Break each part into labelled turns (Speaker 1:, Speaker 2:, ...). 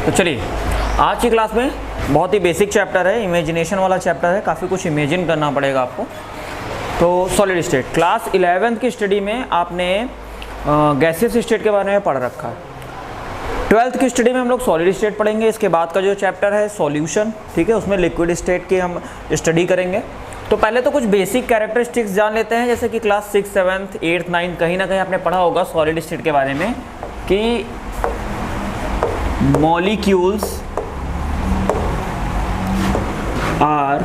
Speaker 1: तो चलिए आज की क्लास में बहुत ही बेसिक चैप्टर है, इमेजिनेशन वाला चैप्टर है, काफ़ी कुछ इमेजिन करना पड़ेगा आपको। तो सॉलिड स्टेट क्लास 11th की स्टडी में आपने गैसियस स्टेट के बारे में पढ़ रखा है। 12th की स्टडी में हम लोग सॉलिड स्टेट पढ़ेंगे। इसके बाद का जो चैप्टर है सॉल्यूशन, ठीक है, उसमें लिक्विड स्टेट की हम स्टडी करेंगे। तो पहले तो कुछ बेसिक कैरेक्टरिस्टिक्स जान लेते हैं, जैसे कि क्लास 6, 7, 8, 9 कहीं ना कहीं आपने पढ़ा होगा सॉलिड स्टेट के बारे में कि molecules are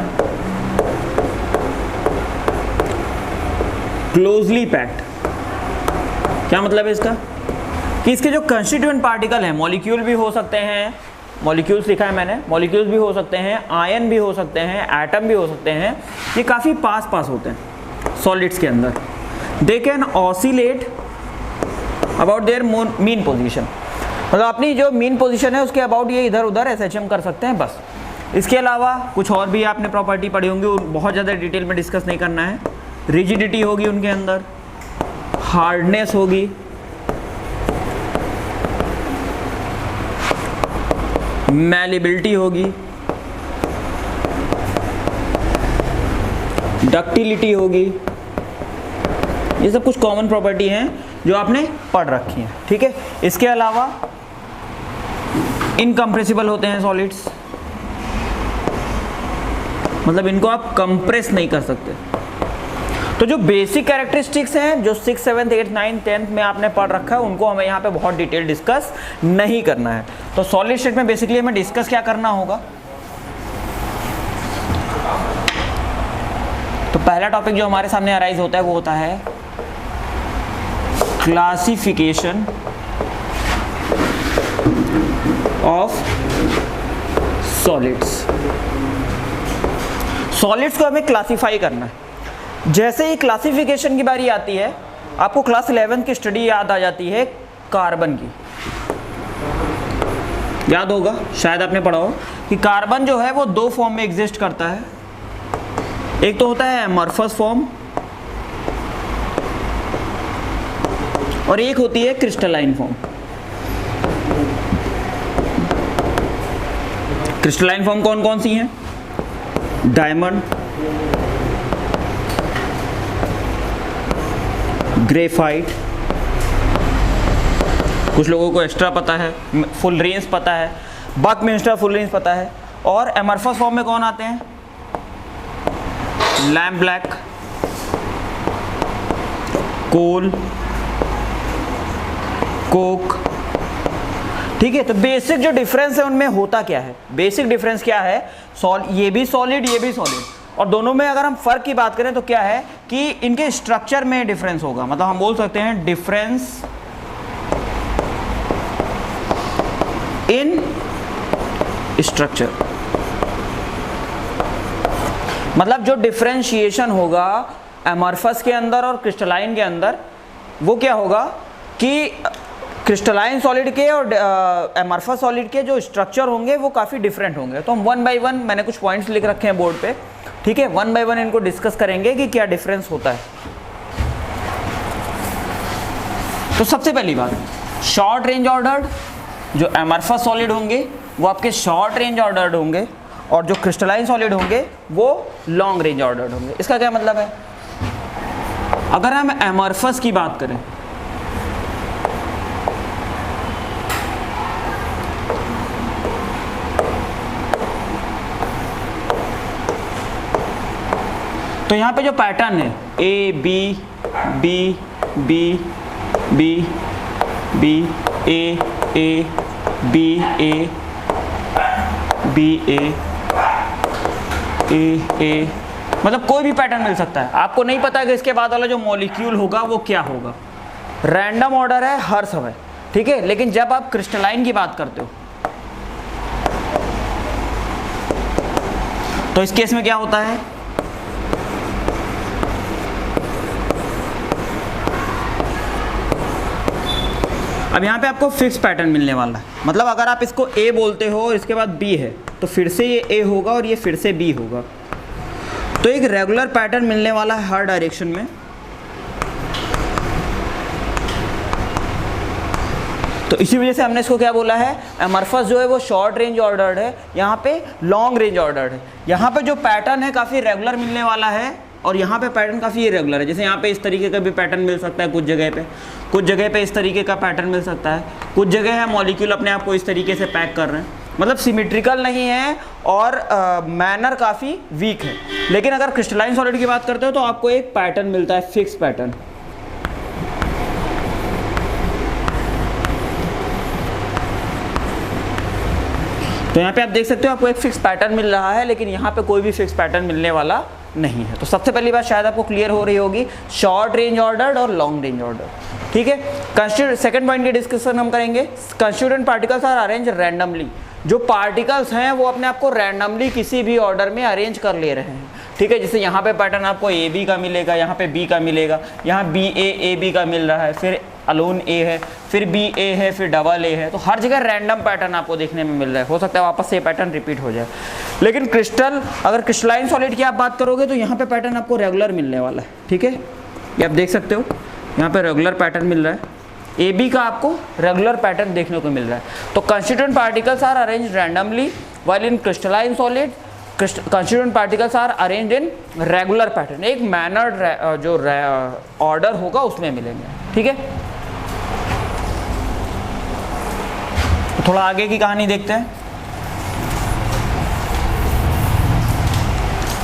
Speaker 1: closely packed। क्या मतलब है इसका कि इसके जो कंस्टिट्यूएंट पार्टिकल हैं, मॉलिक्यूल भी हो सकते हैं, मॉलिक्यूल्स लिखा है मैंने, मॉलिक्यूल्स भी हो सकते हैं, आयन भी हो सकते हैं, एटम भी हो सकते हैं, ये काफ़ी पास होते हैं सॉलिड्स के अंदर। They can oscillate about their mean position, मतलब अपनी जो मीन पोजीशन है उसके अबाउट ये इधर उधर SHM कर सकते हैं बस। इसके अलावा कुछ और भी आपने प्रॉपर्टी पढ़ी होंगी, बहुत ज़्यादा डिटेल में डिस्कस नहीं करना है। रिजिडिटी होगी उनके अंदर, हार्डनेस होगी, मैलिबिलिटी होगी, डक्टिलिटी होगी। ये सब कुछ कॉमन प्रॉपर्टी हैं जो आपने पढ़ रखी हैं, ठीक है। इसके अलावा इनकम्प्रेसिबल होते हैं सॉलिड्स, मतलब इनको आप कंप्रेस नहीं कर सकते। तो जो बेसिक कैरेक्टरिस्टिक्स हैं जो 6, 7, 8, 9, 10 में आपने पढ़ रखा है, उनको हमें यहाँ पे बहुत डिटेल डिस्कस नहीं करना है। तो सॉलिड स्टेट में बेसिकली हमें डिस्कस क्या करना होगा, तो पहला टॉपिक जो हमारे सामने अराइज होता है वो होता है क्लासिफिकेशन ऑफ सॉलिड्स। सॉलिड्स को हमें क्लासिफाई करना है। जैसे ही क्लासिफिकेशन की बारी आती है, आपको क्लास 11 की स्टडी याद आ जाती है कार्बन की। याद होगा, शायद आपने पढ़ा हो कि कार्बन जो है वो दो फॉर्म में एग्जिस्ट करता है। एक तो होता है एमॉर्फस फॉर्म और एक होती है क्रिस्टलाइन फॉर्म। क्रिस्टलाइन फॉर्म कौन कौन सी हैं? डायमंड, ग्रेफाइट, कुछ लोगों को एक्स्ट्रा पता है, फुल रेंज पता है, बकमिंस्टर फुल रेंज पता है। और एमॉर्फस फॉर्म में कौन आते हैं? लैम्प ब्लैक, कोल, कोक, ठीक है। तो बेसिक जो डिफरेंस है उनमें होता क्या है, बेसिक डिफरेंस क्या है, ये भी सॉलिड ये भी सॉलिड, और दोनों में अगर हम फर्क की बात करें तो क्या है कि इनके स्ट्रक्चर में डिफरेंस होगा। मतलब हम बोल सकते हैं डिफरेंस इन स्ट्रक्चर, मतलब जो डिफरेंशिएशन होगा एमॉर्फस के अंदर और क्रिस्टलाइन के अंदर, वो क्या होगा कि क्रिस्टलाइन सॉलिड के और एमॉर्फस सॉलिड के जो स्ट्रक्चर होंगे वो काफ़ी डिफरेंट होंगे। तो हम 1 by 1 मैंने कुछ पॉइंट्स लिख रखे हैं बोर्ड पे, ठीक है, 1 by 1 इनको डिस्कस करेंगे कि क्या डिफरेंस होता है। तो सबसे पहली बात, शॉर्ट रेंज ऑर्डर्ड जो एमॉर्फस सॉलिड होंगे वो आपके शॉर्ट रेंज ऑर्डर्ड होंगे, और जो क्रिस्टलाइन सॉलिड होंगे वो लॉन्ग रेंज ऑर्डर्ड होंगे। इसका क्या मतलब है? अगर हम एमॉर्फस की बात करें, तो यहाँ पे जो पैटर्न है A B B B B B A A B A B A A A, मतलब कोई भी पैटर्न मिल सकता है। आपको नहीं पता कि इसके बाद वाला जो मॉलिक्यूल होगा वो क्या होगा, रैंडम ऑर्डर है हर समय, ठीक है। लेकिन जब आप क्रिस्टलाइन की बात करते हो तो इस केस में क्या होता है, अब यहाँ पे आपको फिक्स पैटर्न मिलने वाला है। मतलब अगर आप इसको A बोलते हो और इसके बाद B है तो फिर से ये A होगा और ये फिर से B होगा। तो एक रेगुलर पैटर्न मिलने वाला है हर डायरेक्शन में। तो इसी वजह से हमने इसको क्या बोला है, एमरफस जो है वो शॉर्ट रेंज ऑर्डर्ड है, यहाँ पे लॉन्ग रेंज ऑर्डर्ड है। यहाँ पे जो पैटर्न है काफ़ी रेगुलर मिलने वाला है और यहाँ पे पैटर्न काफ़ी इरेगुलर है। जैसे यहाँ पे इस तरीके का भी पैटर्न मिल सकता है कुछ जगह पे इस तरीके का पैटर्न मिल सकता है, कुछ जगह है मॉलिक्यूल अपने आप को इस तरीके से पैक कर रहे हैं, मतलब सिमेट्रिकल नहीं है और मैनर काफ़ी वीक है। लेकिन अगर क्रिस्टलाइन सॉलिड की बात करते हो तो आपको एक पैटर्न मिलता है, फिक्स पैटर्न। तो यहाँ पे आप देख सकते हो आपको एक फिक्स पैटर्न मिल रहा है, लेकिन यहाँ पे कोई भी फिक्स पैटर्न मिलने वाला नहीं है। तो सबसे पहली बात शायद आपको क्लियर हो रही होगी, शॉर्ट रेंज ऑर्डर्ड और लॉन्ग रेंज ऑर्डर। ठीक है, सेकंड पॉइंट की डिस्कशन हम करेंगे, constituent particles are arrange randomly. जो पार्टिकल्स हैं वो अपने आप को रैंडमली किसी भी ऑर्डर में अरेंज कर ले रहे हैं। ठीक है, जैसे यहाँ पे पैटर्न आपको ए बी का मिलेगा, यहाँ पे बी का मिलेगा, यहाँ बी ए बी का मिल रहा है, फिर अलोन ए है, फिर बी ए है, फिर डबल ए है। तो हर जगह रैंडम पैटर्न आपको देखने में मिल रहा है। हो सकता है वापस से ये पैटर्न रिपीट हो जाए, लेकिन अगर क्रिस्टलाइन सॉलिड की आप बात करोगे तो यहाँ पे पैटर्न आपको रेगुलर मिलने वाला है। ठीक है, ये आप देख सकते हो यहाँ पे रेगुलर पैटर्न मिल रहा है, ए बी का आपको रेगुलर पैटर्न देखने को मिल रहा है। तो constituent particles are arrange randomly while in crystalline solid constituent particles are arranged in regular pattern. एक मैनर्ड जो ऑर्डर होगा उसमें मिलेंगे। ठीक है, थोड़ा आगे की कहानी देखते हैं।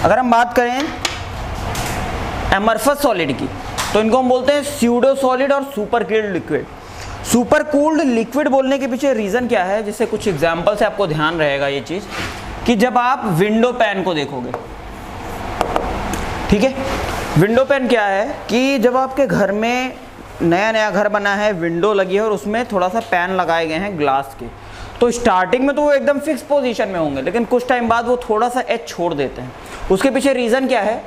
Speaker 1: अगर हम बात करें एमरफस सॉलिड की तो इनको हम बोलते हैं स्यूडो सॉलिड और super cooled liquid. Super cooled liquid बोलने के पीछे रीज़न क्या है, जिससे कुछ एग्जाम्पल से आपको ध्यान रहेगा ये चीज़, कि जब आप विंडो पैन को देखोगे, ठीक है, विंडो पैन क्या है कि जब आपके घर में नया घर बना है, विंडो लगी है और उसमें थोड़ा सा पैन लगाए गए हैं ग्लास के, तो स्टार्टिंग में तो वो एकदम फिक्स पोजीशन में होंगे, लेकिन कुछ टाइम बाद वो थोड़ा सा एज छोड़ देते हैं। उसके पीछे रीज़न क्या है,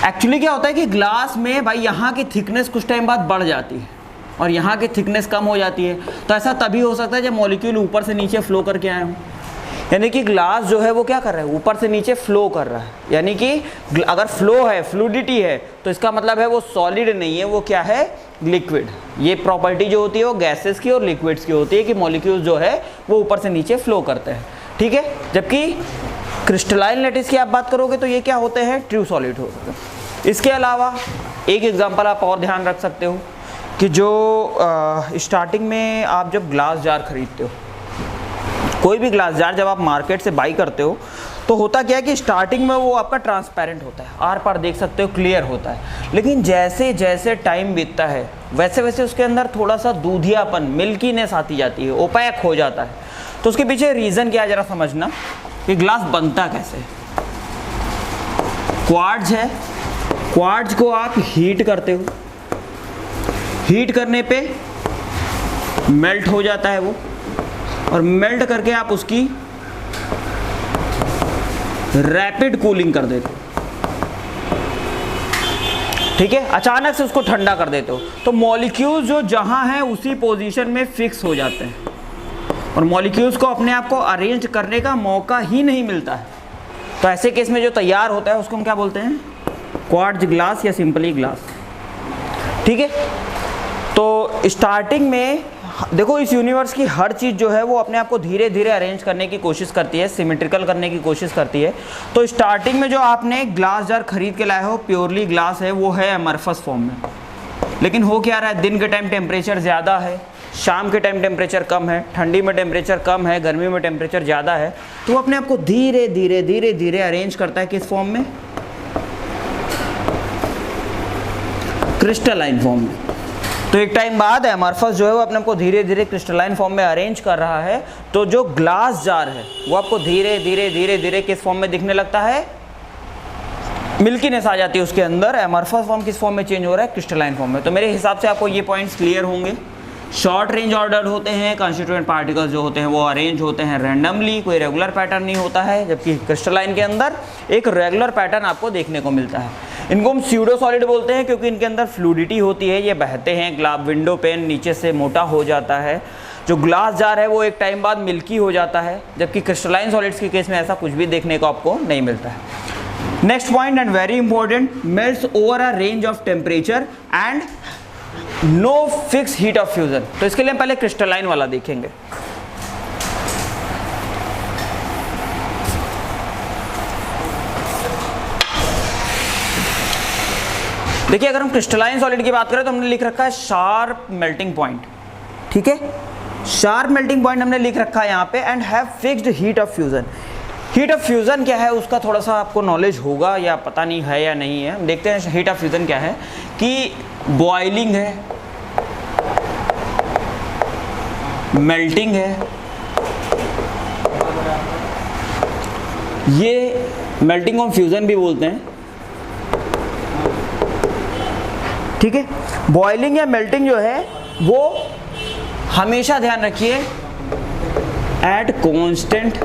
Speaker 1: एक्चुअली क्या होता है कि ग्लास में भाई यहाँ की थिकनेस कुछ टाइम बाद बढ़ जाती है और यहाँ की थिकनेस कम हो जाती है। तो ऐसा तभी हो सकता है जब मॉलिक्यूल ऊपर से नीचे फ्लो करके आए हों, यानी कि ग्लास जो है वो क्या कर रहा है, ऊपर से नीचे फ्लो कर रहा है। यानी कि अगर फ्लो है, फ्लूडिटी है, तो इसका मतलब है वो सॉलिड नहीं है, वो क्या है, लिक्विड। ये प्रॉपर्टी जो होती है वो गैसेस की और लिक्विड्स की होती है कि मॉलिक्यूल जो है वो ऊपर से नीचे फ्लो करते हैं। ठीक है, जबकि क्रिस्टलाइन लैटिस की आप बात करोगे तो ये क्या होते हैं, ट्रू सॉलिड होते हैं। इसके अलावा एक एग्जांपल आप और ध्यान रख सकते हो कि जो स्टार्टिंग में आप जब ग्लास जार खरीदते हो, कोई भी ग्लास जार जब आप मार्केट से बाई करते हो तो होता क्या है कि स्टार्टिंग में वो आपका ट्रांसपेरेंट होता है, आर पार देख सकते हो, क्लियर होता है। लेकिन जैसे जैसे टाइम बीतता है वैसे वैसे उसके अंदर थोड़ा सा दूधियापन, मिल्कीनेस आती जाती है, ओपैक हो जाता है। तो उसके पीछे रीज़न क्या है ज़रा समझना कि ग्लास बनता कैसे है। क्वार्ट्ज है, क्वार्ट्ज को आप हीट करते हो, हीट करने पे मेल्ट हो जाता है वो, और मेल्ट करके आप उसकी रैपिड कूलिंग कर देते हो। ठीक है, अचानक से उसको ठंडा कर देते हो तो मॉलिक्यूल्स जो जहां हैं उसी पोजीशन में फिक्स हो जाते हैं और मॉलिक्यूल्स को अपने आप को अरेंज करने का मौका ही नहीं मिलता है। तो ऐसे केस में जो तैयार होता है उसको हम क्या बोलते हैं, क्वार्ट्ज ग्लास या सिंपली ग्लास। ठीक है, तो स्टार्टिंग में देखो इस यूनिवर्स की हर चीज़ जो है वो अपने आप को धीरे धीरे अरेंज करने की कोशिश करती है, सिमेट्रिकल करने की कोशिश करती है। तो स्टार्टिंग में जो आपने ग्लास जार खरीद के लाए हो, प्योरली ग्लास है, वो है एमरफस फॉर्म में। लेकिन हो क्या रहा है, दिन के टाइम टेम्परेचर ज़्यादा है, शाम के टाइम टेम्परेचर कम है, ठंडी में टेम्परेचर कम है, गर्मी में टेम्परेचर ज़्यादा है, तो वो अपने आप को धीरे धीरे धीरे धीरे अरेंज करता है किस फॉर्म में, क्रिस्टलाइन फॉर्म में। तो एक टाइम बाद एमरफस जो है वो अपने आप को धीरे धीरे क्रिस्टलाइन फॉर्म में अरेंज कर रहा है। तो जो ग्लास जार है वो आपको धीरे धीरे धीरे धीरे किस फॉर्म में दिखने लगता है, मिल्कीनेस आ जाती है उसके अंदर। एमरफस फॉर्म किस फॉर्म में चेंज हो रहा है, क्रिस्टलाइन फॉर्म में। तो मेरे हिसाब से आपको ये पॉइंट्स क्लियर होंगे। शॉर्ट रेंज ऑर्डर होते हैं, कंस्टिट्यूएंट पार्टिकल्स जो होते हैं वो अरेंज होते हैं रैंडमली, कोई रेगुलर पैटर्न नहीं होता है, जबकि क्रिस्टलाइन के अंदर एक रेगुलर पैटर्न आपको देखने को मिलता है। इनको हम स्यूडो सॉलिड बोलते हैं क्योंकि इनके अंदर फ्लूडिटी होती है, ये बहते हैं, ग्लास विंडो पेन नीचे से मोटा हो जाता है। जो ग्लास जार है वो एक टाइम बाद मिल्की हो जाता है, जबकि क्रिस्टलाइन सॉलिड्स के केस में ऐसा कुछ भी देखने को आपको नहीं मिलता है। Next point and very important, melts over a range of temperature and no fix heat of fusion. तो इसके लिए हम पहले क्रिस्टलाइन वाला देखेंगे। देखिए अगर हम क्रिस्टलाइन सॉलिड की बात करें तो हमने लिख रखा है शार्प मेल्टिंग पॉइंट, ठीक है, शार्प मेल्टिंग पॉइंट हमने लिख रखा है यहाँ पे, and have fixed heat of fusion. Heat of fusion क्या है उसका थोड़ा सा आपको नॉलेज होगा या पता नहीं है या नहीं है, देखते हैं। हीट ऑफ फ्यूजन क्या है कि बॉइलिंग है, मेल्टिंग है, ये मेल्टिंग ऑफ फ्यूजन भी बोलते हैं, ठीक है। बॉइलिंग या मेल्टिंग जो है वो हमेशा ध्यान रखिए एट कांस्टेंट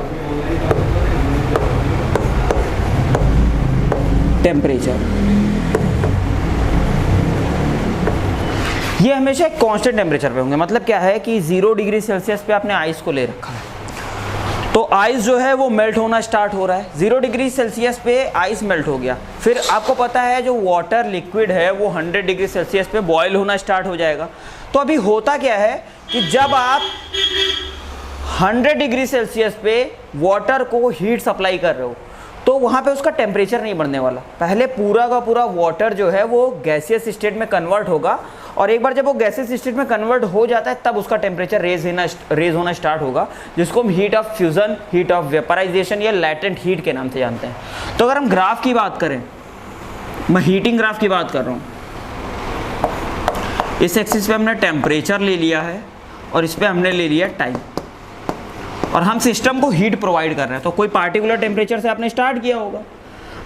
Speaker 1: टेम्परेचर, ये हमेशा एक कांस्टेंट टेम्परेचर पे होंगे। मतलब क्या है कि 0 डिग्री सेल्सियस पे आपने आइस को ले रखा है, तो आइस जो है वो मेल्ट होना स्टार्ट हो रहा है। 0 डिग्री सेल्सियस पे आइस मेल्ट हो गया, फिर आपको पता है जो वाटर लिक्विड है वो 100 डिग्री सेल्सियस पे बॉयल होना स्टार्ट हो जाएगा। तो अभी होता क्या है कि जब आप 100 डिग्री सेल्सियस पे वाटर को हीट सप्लाई कर रहे हो तो वहाँ पे उसका टेम्परेचर नहीं बढ़ने वाला। पहले पूरा का पूरा वाटर जो है वो गैसियस स्टेट में कन्वर्ट होगा, और एक बार जब वो गैसियस स्टेट में कन्वर्ट हो जाता है तब उसका टेम्परेचर रेज होना स्टार्ट होगा, जिसको हम heat of fusion, heat of vaporisation या लैटेंट हीट के नाम से जानते हैं। तो अगर हम ग्राफ की बात करें, मैं हीटिंग ग्राफ की बात कर रहा हूँ, इस एक्सिस पे हमने टेम्परेचर ले लिया है और इस पे हमने ले लिया टाइम, और हम सिस्टम को हीट प्रोवाइड कर रहे हैं। तो कोई पार्टिकुलर टेम्परेचर से आपने स्टार्ट किया होगा,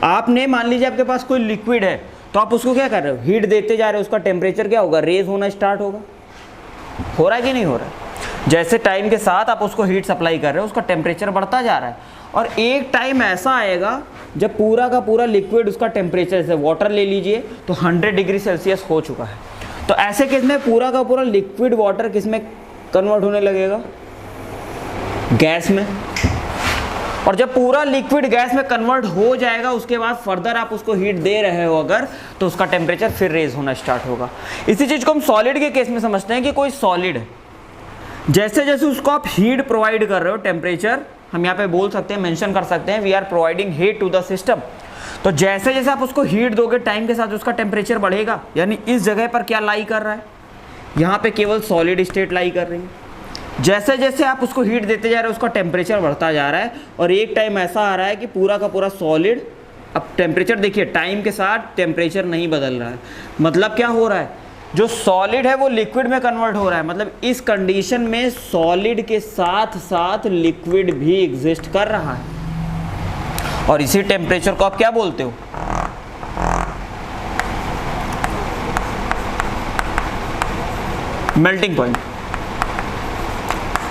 Speaker 1: आपने मान लीजिए आपके पास कोई लिक्विड है तो आप उसको क्या कर रहे हो, हीट देते जा रहे हो, उसका टेम्परेचर क्या होगा, रेज होना स्टार्ट होगा। हो रहा है कि नहीं हो रहा है? जैसे टाइम के साथ आप उसको हीट सप्लाई कर रहे हो उसका टेम्परेचर बढ़ता जा रहा है, और एक टाइम ऐसा आएगा जब पूरा का पूरा लिक्विड उसका टेम्परेचर, जैसे वाटर ले लीजिए तो 100 डिग्री सेल्सियस हो चुका है। तो ऐसे केस में पूरा का पूरा लिक्विड वाटर किस में कन्वर्ट होने लगेगा, गैस में। और जब पूरा लिक्विड गैस में कन्वर्ट हो जाएगा उसके बाद फर्दर आप उसको हीट दे रहे हो अगर, तो उसका टेम्परेचर फिर रेज होना स्टार्ट होगा। इसी चीज़ को हम सॉलिड के केस में समझते हैं कि कोई सॉलिड है, जैसे जैसे उसको आप हीट प्रोवाइड कर रहे हो, टेम्परेचर हम यहाँ पे बोल सकते हैं, मेंशन कर सकते हैं, we are providing heat to the system. तो जैसे जैसे आप उसको हीट दोगे टाइम के साथ उसका टेम्परेचर बढ़ेगा। यानी इस जगह पर क्या लाई कर रहा है, यहाँ पे केवल सॉलिड स्टेट लाई कर रही है। जैसे जैसे आप उसको हीट देते जा रहे हो उसका टेम्परेचर बढ़ता जा रहा है, और एक टाइम ऐसा आ रहा है कि पूरा का पूरा सॉलिड, अब टेम्परेचर देखिए टाइम के साथ टेम्परेचर नहीं बदल रहा है। मतलब क्या हो रहा है, जो सॉलिड है वो लिक्विड में कन्वर्ट हो रहा है। मतलब इस कंडीशन में सॉलिड के साथ साथ लिक्विड भी एग्जिस्ट कर रहा है, और इसी टेम्परेचर को आप क्या बोलते हो, मेल्टिंग पॉइंट।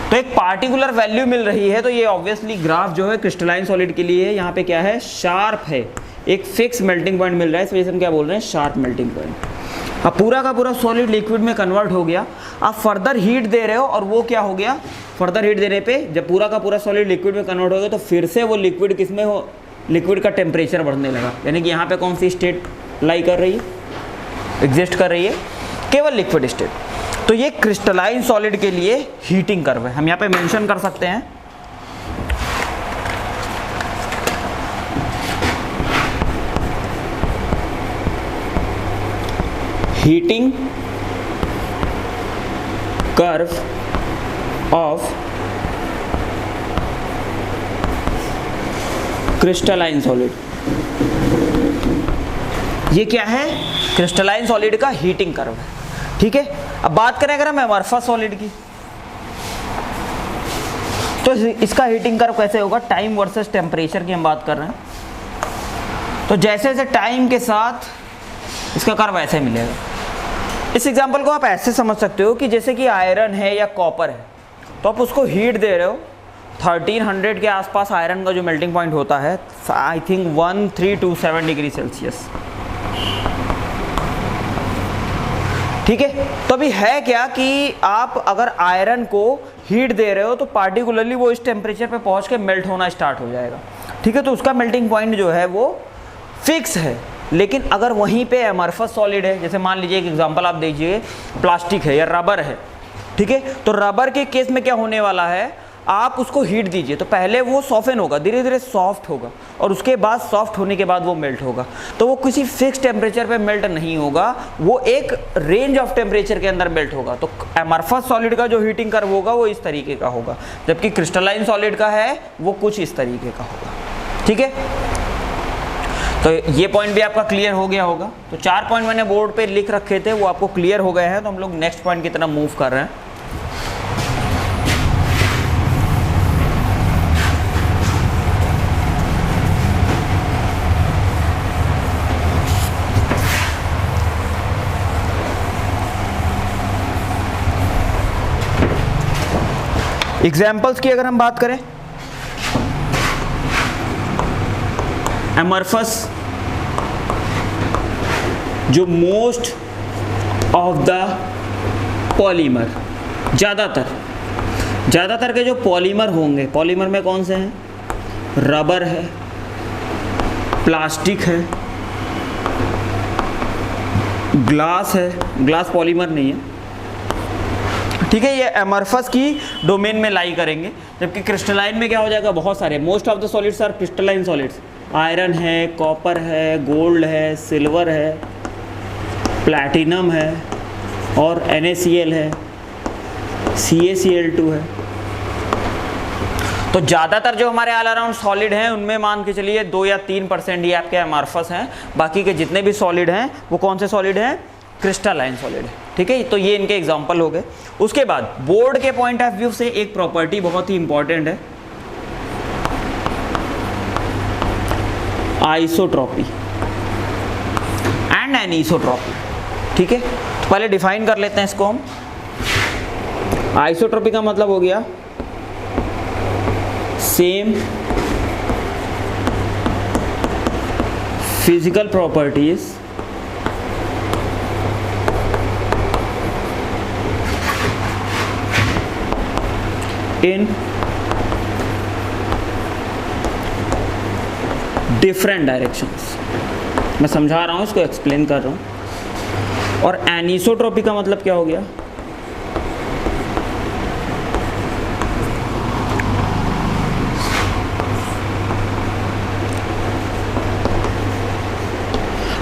Speaker 1: तो एक पार्टिकुलर वैल्यू मिल रही है, तो ये ऑब्वियसली ग्राफ जो है क्रिस्टलाइन सॉलिड के लिए है, यहाँ पे क्या है, शार्प है, एक फिक्स मेल्टिंग पॉइंट मिल रहा है, इस वजह से हम क्या बोल रहे हैं, शार्प मेल्टिंग पॉइंट। अब पूरा का पूरा सॉलिड लिक्विड में कन्वर्ट हो गया, आप फर्दर हीट दे रहे हो, और वो क्या हो गया, फर्दर हीट देने पे जब पूरा का पूरा सॉलिड लिक्विड में कन्वर्ट हो गया तो फिर से वो लिक्विड किस में हो, लिक्विड का टेम्परेचर बढ़ने लगा। यानी कि यहाँ पे कौन सी स्टेट लाई कर रही है, एग्जिस्ट कर रही है, केवल लिक्विड स्टेट। तो ये क्रिस्टलाइन सॉलिड के लिए हीटिंग कर्व है, हम यहाँ पे मेंशन कर सकते हैं। Heating curve of crystalline solid, ये क्या है, क्रिस्टलाइन सॉलिड का हीटिंग कर्व है, ठीक है। अब बात करें अगर हम एमरफस सॉलिड की, तो इसका हीटिंग कर्व कैसे होगा, टाइम वर्सेस टेम्परेचर की हम बात कर रहे हैं। तो जैसे जैसे टाइम के साथ इसका कर्व ऐसे मिलेगा। इस एग्जांपल को आप ऐसे समझ सकते हो कि जैसे कि आयरन है या कॉपर है, तो आप उसको हीट दे रहे हो, 1300 के आसपास आयरन का जो मेल्टिंग पॉइंट होता है, आई थिंक 1327 डिग्री सेल्सियस, ठीक है। तो अभी है क्या कि आप अगर आयरन को हीट दे रहे हो तो पार्टिकुलरली वो इस टेम्परेचर पे पहुंच के मेल्ट होना स्टार्ट हो जाएगा, ठीक है। तो उसका मेल्टिंग पॉइंट जो है वो फिक्स है, लेकिन अगर वहीं पे एमरफस सॉलिड है, जैसे मान लीजिए एक एग्जांपल आप दीजिए, प्लास्टिक है या रबर है, ठीक है, तो रबर के केस में क्या होने वाला है, आप उसको हीट दीजिए तो पहले वो सॉफ्टन होगा, धीरे धीरे सॉफ्ट होगा, और उसके बाद सॉफ्ट होने के बाद वो मेल्ट होगा। तो वो किसी फिक्स टेम्परेचर पे मेल्ट नहीं होगा, वो एक रेंज ऑफ टेम्परेचर के अंदर मेल्ट होगा। तो एमरफस सॉलिड का जो हीटिंग कर्व होगा वो इस तरीके का होगा, जबकि क्रिस्टलाइन सॉलिड का है वो कुछ इस तरीके का होगा। ठीक है, तो ये पॉइंट भी आपका क्लियर हो गया होगा। तो 4 पॉइंट मैंने बोर्ड पे लिख रखे थे, वो आपको क्लियर हो गए हैं। तो हम लोग नेक्स्ट पॉइंट की तरफ मूव कर रहे हैं। एग्जाम्पल्स की अगर हम बात करें, एमरफस जो मोस्ट ऑफ द पॉलीमर, ज़्यादातर के जो पॉलीमर होंगे, पॉलीमर में कौन से हैं, रबर है, प्लास्टिक है, ग्लास है, ग्लास पॉलीमर नहीं है, ठीक है, ये एमरफस की डोमेन में लाई करेंगे। जबकि क्रिस्टलाइन में क्या हो जाएगा, बहुत सारे, most of the solids are crystalline solids, iron है, कॉपर है, गोल्ड है, सिल्वर है, प्लैटिनम है, और NaCl है, CaCl2 है। तो ज़्यादातर जो हमारे ऑल अराउंड सॉलिड हैं उनमें मान के चलिए 2 या 3% ही आपके एमरफस हैं, बाकी के जितने भी सॉलिड हैं वो कौन से सॉलिड हैं, क्रिस्टलाइन सॉलिड है। ठीक है, तो ये इनके एग्जाम्पल हो गए। उसके बाद बोर्ड के पॉइंट ऑफ व्यू से एक प्रॉपर्टी बहुत ही इंपॉर्टेंट है, आइसोट्रॉपी एंड एनीसोट्रॉपी। ठीक है, तो पहले डिफाइन कर लेते हैं इसको हम। आइसोट्रॉपी का मतलब हो गया same physical properties in different directions. मैं समझा रहा हूँ, इसको एक्सप्लेन कर रहा हूँ। और एनीसोट्रॉपी का मतलब क्या हो गया,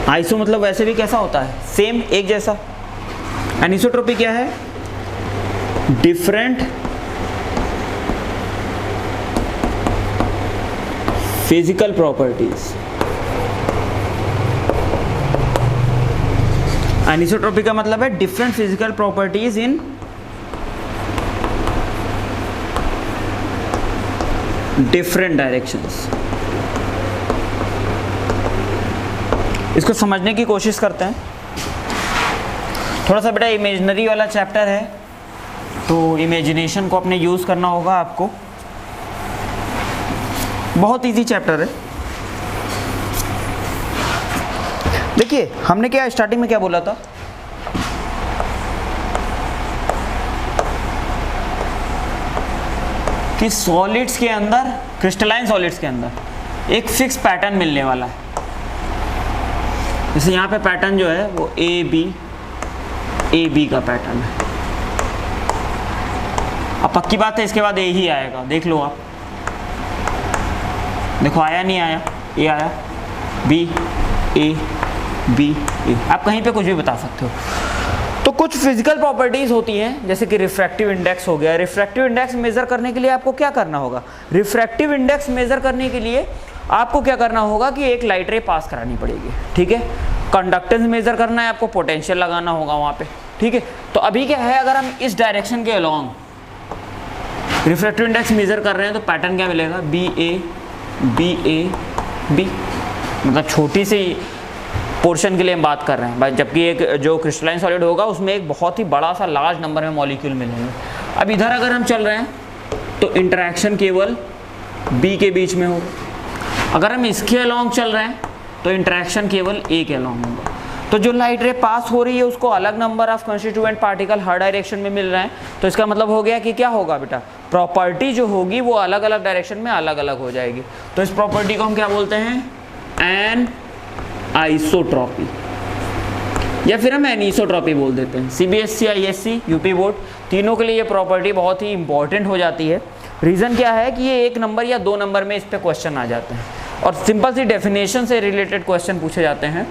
Speaker 1: आइसो मतलब वैसे भी कैसा होता है, सेम, एक जैसा। एनीसोट्रॉपी क्या है, डिफरेंट फिजिकल प्रॉपर्टीज। एनीसोट्रॉपी का मतलब है different physical properties in different directions. इसको समझने की कोशिश करते हैं। थोड़ा सा बेटा इमेजिनरी वाला चैप्टर है, तो इमेजिनेशन को अपने यूज करना होगा आपको। बहुत इजी चैप्टर है। देखिए हमने क्या स्टार्टिंग में क्या बोला था, कि सॉलिड्स के अंदर, क्रिस्टलाइन सॉलिड्स के अंदर एक फिक्स पैटर्न मिलने वाला है। जैसे यहाँ पे पैटर्न जो है वो ए बी का पैटर्न है। अब पक्की बात है इसके बाद ए ही आएगा, देख लो आप, देखो आया नहीं आया, ए आया, बी ए बी ए, आप कहीं पे कुछ भी बता सकते हो। तो कुछ फिजिकल प्रॉपर्टीज होती हैं, जैसे कि रिफ्रैक्टिव इंडेक्स हो गया। रिफ्रैक्टिव इंडेक्स मेजर करने के लिए आपको क्या करना होगा, रिफ्रैक्टिव इंडेक्स मेजर करने के लिए आपको क्या करना होगा कि एक लाइट रे पास करानी पड़ेगी। ठीक है, कंडक्टेंस मेजर करना है, आपको पोटेंशियल लगाना होगा वहाँ पे। ठीक है, तो अभी क्या है, अगर हम इस डायरेक्शन के अलॉन्ग रिफ्रैक्टिव इंडेक्स मेजर कर रहे हैं तो पैटर्न क्या मिलेगा, बी ए बी, मतलब छोटी सी पोर्शन के लिए हम बात कर रहे हैं, जबकि एक जो क्रिस्टलाइन सॉलिड होगा उसमें एक बहुत ही बड़ा सा लार्ज नंबर में मॉलिक्यूल मिलेंगे। अब इधर अगर हम चल रहे हैं तो इंटरेक्शन केवल बी के बीच में होगा। अगर हम इसके अलॉन्ग चल रहे हैं तो इंटरेक्शन केवल ए के अलॉन्ग होगा। तो जो लाइट रे पास हो रही है उसको अलग number of constituent particle her direction में मिल रहे हैं। तो इसका मतलब हो गया कि क्या होगा बेटा, प्रॉपर्टी जो होगी वो अलग अलग डायरेक्शन में अलग अलग हो जाएगी। तो इस प्रॉपर्टी को हम क्या बोलते हैं, एन आइसोट्रॉपी या फिर हम एनीसोट्रॉपी बोल देते हैं। CBSE, ISC, यूपी बोर्ड तीनों के लिए ये प्रॉपर्टी बहुत ही इंपॉर्टेंट हो जाती है। रीज़न क्या है कि ये 1 नंबर या 2 नंबर में इस पे क्वेश्चन आ जाते हैं और सिंपल सी डेफिनेशन से रिलेटेड क्वेश्चन पूछे जाते हैं।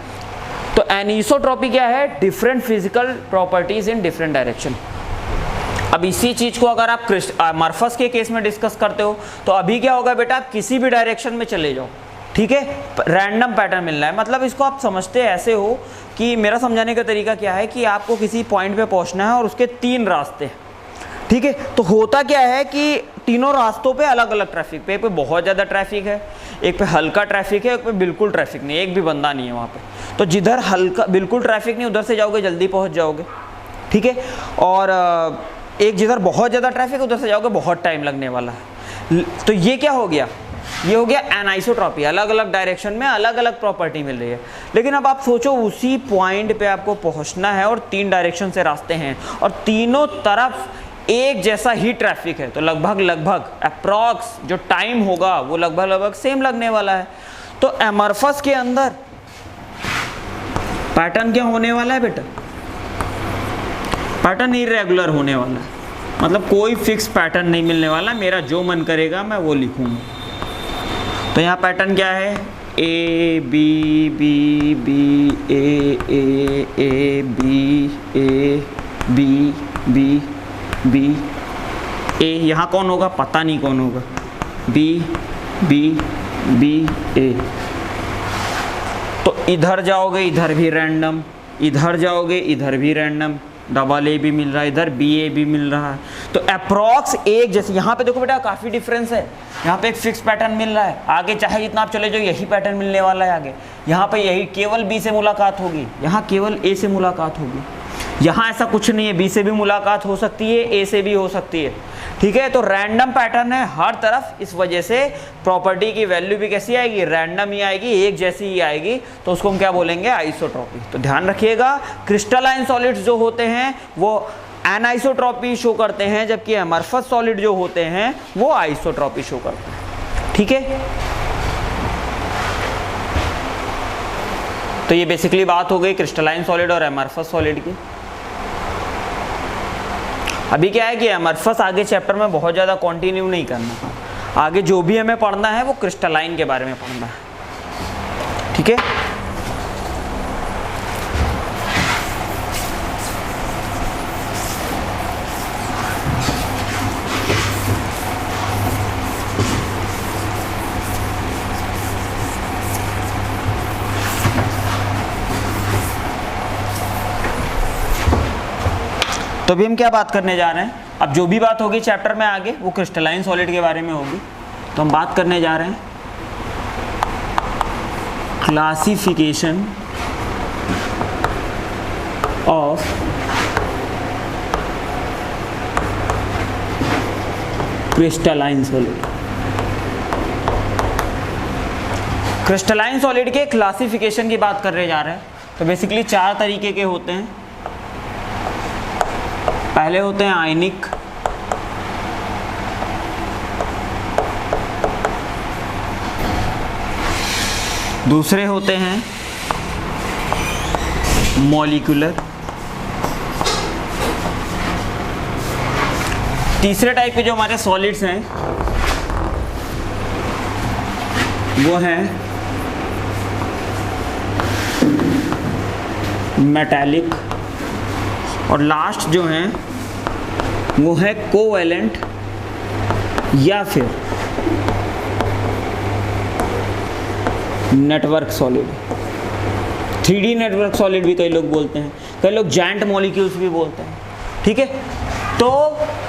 Speaker 1: तो एनीसोट्रॉपी क्या है? Different physical properties in different direction. अब इसी चीज को अगर आप अमॉर्फस के केस में डिस्कस करते हो तो अभी क्या होगा बेटा, आप किसी भी डायरेक्शन में चले जाओ, ठीक है, रैंडम पैटर्न मिल रहा है। मतलब इसको आप समझते ऐसे हो कि मेरा समझाने का तरीका क्या है कि आपको किसी पॉइंट पे पहुंचना है और उसके 3 रास्ते हैं, ठीक है। तो होता क्या है कि तीनों रास्तों पे अलग अलग ट्रैफिक, पे बहुत ज़्यादा ट्रैफिक है, एक पे हल्का ट्रैफिक है, एक पे बिल्कुल ट्रैफिक नहीं, एक भी बंदा नहीं है वहाँ पे। तो जिधर हल्का बिल्कुल ट्रैफिक नहीं उधर से जाओगे जल्दी पहुँच जाओगे, ठीक है। और एक जिधर बहुत ज़्यादा ट्रैफिक उधर से जाओगे बहुत टाइम लगने वाला है। तो ये क्या हो गया? ये हो गया एनाइसोट्रॉपी, अलग अलग डायरेक्शन में अलग अलग प्रॉपर्टी मिल रही है। लेकिन अब आप सोचो उसी पॉइंट पे आपको पहुंचना है और 3 डायरेक्शन से रास्ते हैं और तीनों तरफ एक जैसा ही ट्रैफिक है, तो लगभग अप्रॉक्स जो टाइम होगा वो लगभग सेम लगने वाला है। तो अमॉर्फस के अंदर पैटर्न क्या होने वाला है बेटा? पैटर्न इरेगुलर होने वाला है, मतलब कोई फिक्स पैटर्न नहीं मिलने वाला, मेरा जो मन करेगा मैं वो लिखूंगा। तो यहाँ पैटर्न क्या है? A B B B A A A B A B B B A। यहाँ कौन होगा? पता नहीं कौन होगा। B B B A। तो इधर जाओगे इधर भी रैंडम, इधर जाओगे इधर भी रैंडम, डबल ए भी मिल रहा है, इधर बी ए भी मिल रहा है। तो अप्रॉक्स एक जैसे यहाँ पे देखो बेटा काफ़ी डिफरेंस है। यहाँ पे एक फिक्स पैटर्न मिल रहा है, आगे चाहे जितना आप चले जाओ यही पैटर्न मिलने वाला है आगे। यहाँ पे यही केवल बी से मुलाकात होगी, यहाँ केवल ए से मुलाकात होगी। यहाँ ऐसा कुछ नहीं है, बी से भी मुलाकात हो सकती है, ए से भी हो सकती है, ठीक है। तो रैंडम पैटर्न है हर तरफ, इस वजह से प्रॉपर्टी की वैल्यू भी कैसी आएगी? रैंडम ही आएगी, एक जैसी ही आएगी। तो उसको हम क्या बोलेंगे? आइसोट्रॉपी। तो ध्यान रखिएगा, क्रिस्टलाइन सॉलिड्स जो होते हैं वो एनाइसोट्रॉपी शो करते हैं, जबकि अमॉर्फस सॉलिड जो होते हैं वो आइसोट्रॉपी शो करते हैं, ठीक है। तो ये बेसिकली बात हो गई क्रिस्टलाइन सॉलिड और अमॉर्फस सॉलिड की। अभी क्या है कि अमॉर्फस आगे चैप्टर में बहुत ज़्यादा कंटिन्यू नहीं करना, आगे जो भी हमें पढ़ना है वो क्रिस्टलाइन के बारे में पढ़ना है, ठीक है। तो अभी हम क्या बात करने जा रहे हैं? अब जो भी बात होगी चैप्टर में आगे वो क्रिस्टलाइन सॉलिड के बारे में होगी। तो हम बात करने जा रहे हैं classification of crystalline solid. Crystalline solid के क्लासिफिकेशन की बात करने जा रहे हैं। तो बेसिकली 4 तरीके के होते हैं। पहले होते हैं आयनिक, दूसरे होते हैं मॉलिक्यूलर, तीसरे टाइप के जो हमारे सॉलिड्स हैं वो हैं मेटालिक, और लास्ट जो हैं वो है कोवैलेंट या फिर network solid. 3D network solid भी कई लोग बोलते हैं, कई लोग जायंट मॉलिक्यूल्स भी बोलते हैं, ठीक है। तो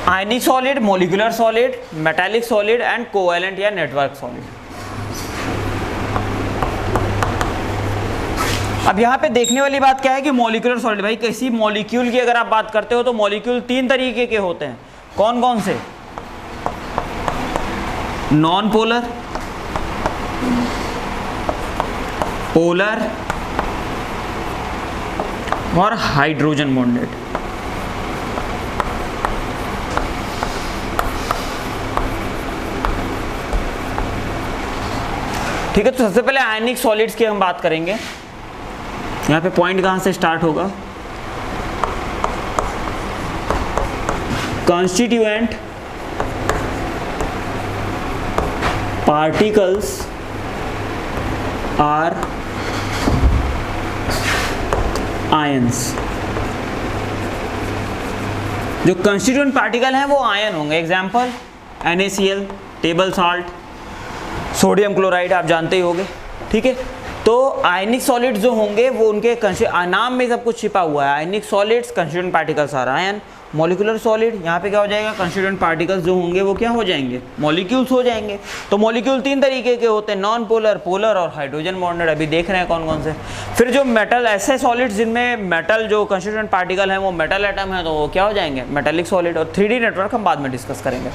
Speaker 1: आयनिक solid, molecular solid, metallic solid and covalent या नेटवर्क सॉलिड। अब यहाँ पे देखने वाली बात क्या है कि मॉलिक्यूलर सॉलिड, भाई किसी मॉलिक्यूल की अगर आप बात करते हो तो मॉलिक्यूल 3 तरीके के होते हैं। कौन कौन से? नॉन पोलर, पोलर और हाइड्रोजन बॉन्डेड। ठीक है। तो सबसे पहले आयनिक सॉलिड्स की हम बात करेंगे। यहाँ पे पॉइंट कहाँ से स्टार्ट होगा, कॉन्स्टिट्यूएंट पार्टिकल्स आर आयंस। जो कंस्टिट्यूएंट पार्टिकल हैं वो आयन होंगे। Example NaCl, table salt, sodium chloride, आप जानते ही होंगे, ठीक है। तो आयनिक सॉलिड्स जो होंगे वो उनके नाम में सब कुछ छिपा हुआ है। Ionic solids, constituent particles are ions. Molecular solid, यहाँ पे क्या हो जाएगा, कंस्टिट्यूएंट पार्टिकल्स जो होंगे वो क्या हो जाएंगे, मॉलिक्यूल्स हो जाएंगे। तो मॉलिक्यूल 3 तरीके के होते हैं, नॉन पोलर, पोलर और हाइड्रोजन बॉन्डेड। अभी देख रहे हैं कौन कौन से। फिर जो मेटल, ऐसे सॉलिड्स जिनमें मेटल जो कंस्टिट्यूएंट पार्टिकल है वो मेटल एटम है, तो वो क्या हो जाएंगे, मेटेलिक सॉलिड। और 3D नेटवर्क हम बाद में डिस्कस करेंगे।